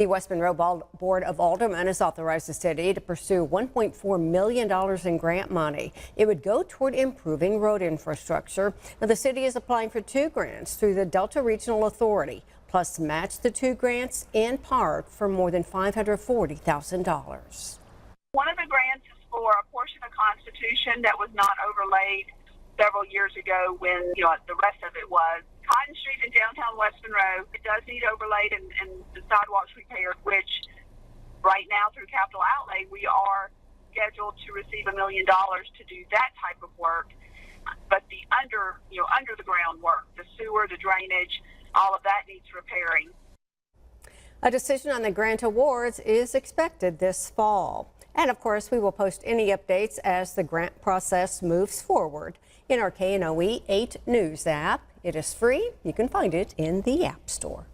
The West Monroe Board of Aldermen has authorized the city to pursue $1.4 million in grant money. It would go toward improving road infrastructure. Now, the city is applying for 2 grants through the Delta Regional Authority, plus match the 2 grants in part for more than $540,000. One of the grants is for a portion of Constitution that was not overlaid several years ago when the rest of it was. Cotton Street in downtown West Monroe, it does need overlaid and the sidewalks repaired, which right now through capital outlay, we are scheduled to receive $1 million to do that type of work. But the under the ground work, the sewer, the drainage, all of that needs repairing. A decision on the grant awards is expected this fall. And of course, we will post any updates as the grant process moves forward in our KNOE 8 News app. It is free. You can find it in the App Store.